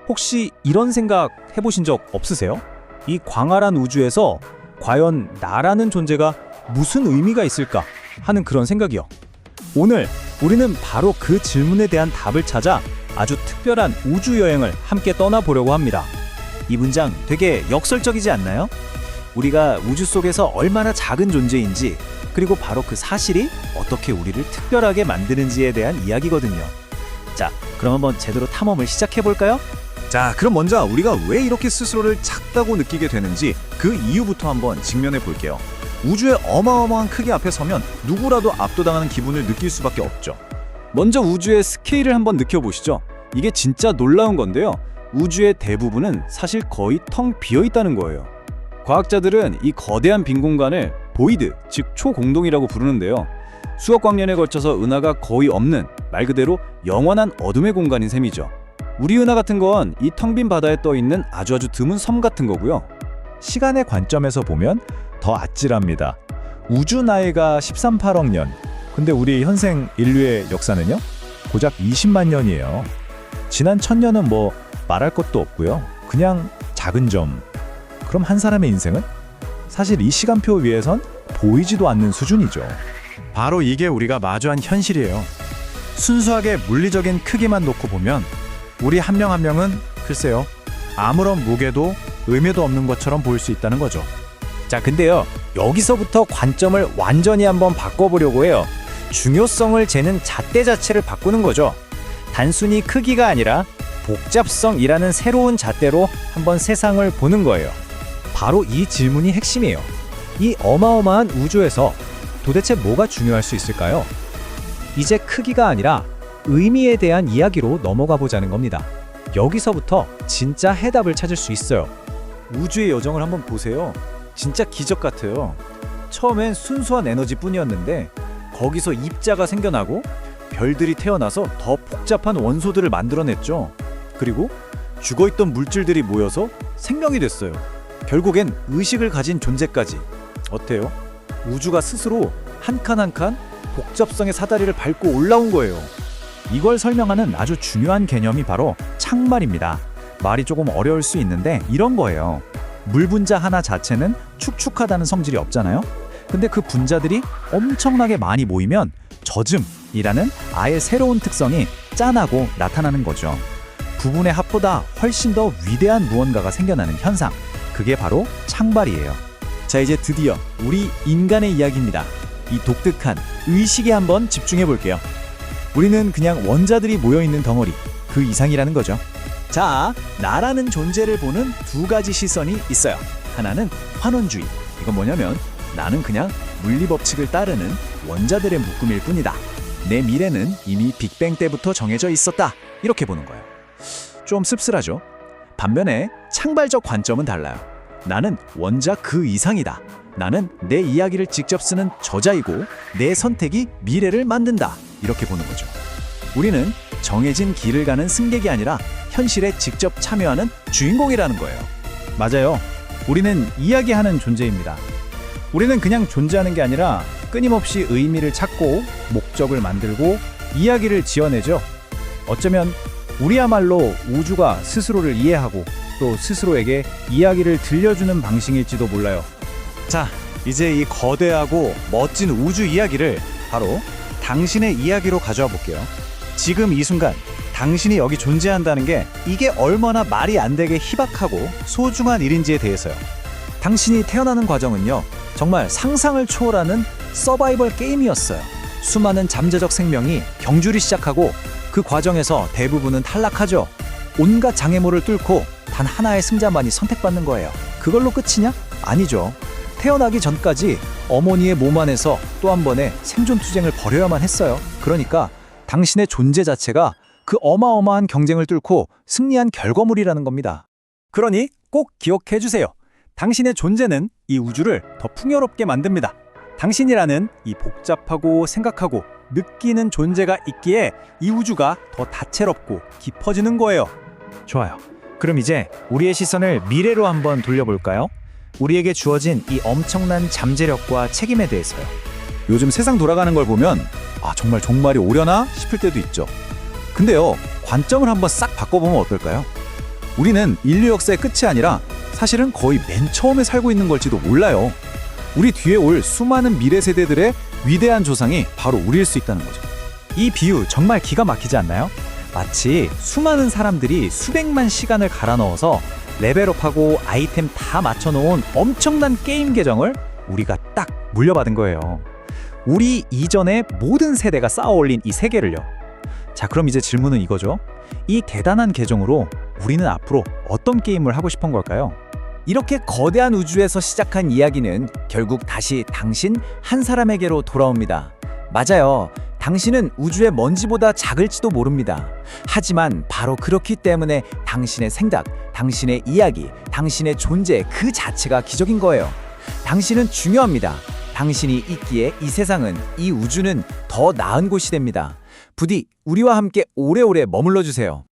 혹시 이런 생각 해보신 적 없으세요? 이 광활한 우주에서 과연 나라는 존재가 무슨 의미가 있을까 하는 그런 생각이요. 오늘 우리는 바로 그 질문에 대한 답을 찾아 아주 특별한 우주 여행을 함께 떠나보려고 합니다. 이 문장 되게 역설적이지 않나요? 우리가 우주 속에서 얼마나 작은 존재인지, 그리고 바로 그 사실이 어떻게 우리를 특별하게 만드는지에 대한 이야기거든요. 자, 그럼 한번 제대로 탐험을 시작해볼까요? 자, 그럼 먼저 우리가 왜 이렇게 스스로를 작다고 느끼게 되는지 그 이유부터 한번 직면해 볼게요. 우주의 어마어마한 크기 앞에 서면 누구라도 압도당하는 기분을 느낄 수밖에 없죠. 먼저 우주의 스케일을 한번 느껴보시죠. 이게 진짜 놀라운 건데요. 우주의 대부분은 사실 거의 텅 비어 있다는 거예요. 과학자들은 이 거대한 빈 공간을 보이드, 즉 초공동이라고 부르는데요. 수억 광년에 걸쳐서 은하가 거의 없는, 말 그대로 영원한 어둠의 공간인 셈이죠. 우리 은하 같은 건 이 텅 빈 바다에 떠 있는 아주 드문 섬 같은 거고요. 시간의 관점에서 보면 더 아찔합니다. 우주 나이가 13,8억 년. 근데 우리 현생 인류의 역사는요? 고작 20만 년이에요. 지난 1000년은 뭐 말할 것도 없고요. 그냥 작은 점. 그럼 한 사람의 인생은? 사실 이 시간표 위에선 보이지도 않는 수준이죠. 바로 이게 우리가 마주한 현실이에요. 순수하게 물리적인 크기만 놓고 보면 우리 한 명 한 명은 글쎄요, 아무런 무게도 의미도 없는 것처럼 보일 수 있다는 거죠. 자, 근데요, 여기서부터 관점을 완전히 한번 바꿔보려고 해요. 중요성을 재는 잣대 자체를 바꾸는 거죠. 단순히 크기가 아니라 복잡성이라는 새로운 잣대로 한번 세상을 보는 거예요. 바로 이 질문이 핵심이에요. 이 어마어마한 우주에서 도대체 뭐가 중요할 수 있을까요? 이제 크기가 아니라 의미에 대한 이야기로 넘어가 보자는 겁니다. 여기서부터 진짜 해답을 찾을 수 있어요. 우주의 여정을 한번 보세요. 진짜 기적 같아요. 처음엔 순수한 에너지뿐이었는데 거기서 입자가 생겨나고 별들이 태어나서 더 복잡한 원소들을 만들어냈죠. 그리고 죽어있던 물질들이 모여서 생명이 됐어요. 결국엔 의식을 가진 존재까지. 어때요? 우주가 스스로 한 칸 한 칸 복잡성의 사다리를 밟고 올라온 거예요. 이걸 설명하는 아주 중요한 개념이 바로 창말입니다. 말이 조금 어려울 수 있는데 이런 거예요. 물 분자 하나 자체는 축축하다는 성질이 없잖아요. 근데 그 분자들이 엄청나게 많이 모이면 젖음이라는 아예 새로운 특성이 짠하고 나타나는 거죠. 부분의 합보다 훨씬 더 위대한 무언가가 생겨나는 현상. 그게 바로 창발이에요. 자, 이제 드디어 우리 인간의 이야기입니다. 이 독특한 의식에 한번 집중해 볼게요. 우리는 그냥 원자들이 모여있는 덩어리, 그 이상이라는 거죠. 자, 나라는 존재를 보는 두 가지 시선이 있어요. 하나는 환원주의. 이건 뭐냐면 나는 그냥 물리법칙을 따르는 원자들의 묶음일 뿐이다. 내 미래는 이미 빅뱅 때부터 정해져 있었다. 이렇게 보는 거예요. 좀 씁쓸하죠? 반면에 창발적 관점은 달라요. 나는 원자 그 이상이다. 나는 내 이야기를 직접 쓰는 저자이고 내 선택이 미래를 만든다. 이렇게 보는 거죠. 우리는 정해진 길을 가는 승객이 아니라 현실에 직접 참여하는 주인공이라는 거예요. 맞아요. 우리는 이야기하는 존재입니다. 우리는 그냥 존재하는 게 아니라 끊임없이 의미를 찾고 목적을 만들고 이야기를 지어내죠. 어쩌면 우리야말로 우주가 스스로를 이해하고 또 스스로에게 이야기를 들려주는 방식일지도 몰라요. 자, 이제 이 거대하고 멋진 우주 이야기를 바로 당신의 이야기로 가져와 볼게요. 지금 이 순간 당신이 여기 존재한다는 게 이게 얼마나 말이 안 되게 희박하고 소중한 일인지에 대해서요. 당신이 태어나는 과정은요, 정말 상상을 초월하는 서바이벌 게임이었어요. 수많은 잠재적 생명이 경주를 시작하고 그 과정에서 대부분은 탈락하죠. 온갖 장애물을 뚫고 단 하나의 승자만이 선택받는 거예요. 그걸로 끝이냐? 아니죠. 태어나기 전까지 어머니의 몸 안에서 또 한 번의 생존 투쟁을 벌여야만 했어요. 그러니까 당신의 존재 자체가 그 어마어마한 경쟁을 뚫고 승리한 결과물이라는 겁니다. 그러니 꼭 기억해 주세요. 당신의 존재는 이 우주를 더 풍요롭게 만듭니다. 당신이라는 이 복잡하고 생각하고 느끼는 존재가 있기에 이 우주가 더 다채롭고 깊어지는 거예요. 좋아요. 그럼 이제 우리의 시선을 미래로 한번 돌려볼까요? 우리에게 주어진 이 엄청난 잠재력과 책임에 대해서요. 요즘 세상 돌아가는 걸 보면 정말 종말이 오려나 싶을 때도 있죠. 근데요, 관점을 한번 싹 바꿔보면 어떨까요? 우리는 인류 역사의 끝이 아니라 사실은 거의 맨 처음에 살고 있는 걸지도 몰라요. 우리 뒤에 올 수많은 미래 세대들의 위대한 조상이 바로 우리일 수 있다는 거죠. 이 비유 정말 기가 막히지 않나요? 마치 수많은 사람들이 수백만 시간을 갈아 넣어서 레벨업하고 아이템 다 맞춰놓은 엄청난 게임 계정을 우리가 딱 물려받은 거예요. 우리 이전의 모든 세대가 쌓아 올린 이 세계를요. 자, 그럼 이제 질문은 이거죠. 이 대단한 계정으로 우리는 앞으로 어떤 게임을 하고 싶은 걸까요? 이렇게 거대한 우주에서 시작한 이야기는 결국 다시 당신 한 사람에게로 돌아옵니다. 맞아요. 당신은 우주의 먼지보다 작을지도 모릅니다. 하지만 바로 그렇기 때문에 당신의 생각, 당신의 이야기, 당신의 존재 그 자체가 기적인 거예요. 당신은 중요합니다. 당신이 있기에 이 세상은, 이 우주는 더 나은 곳이 됩니다. 부디 우리와 함께 오래오래 머물러 주세요.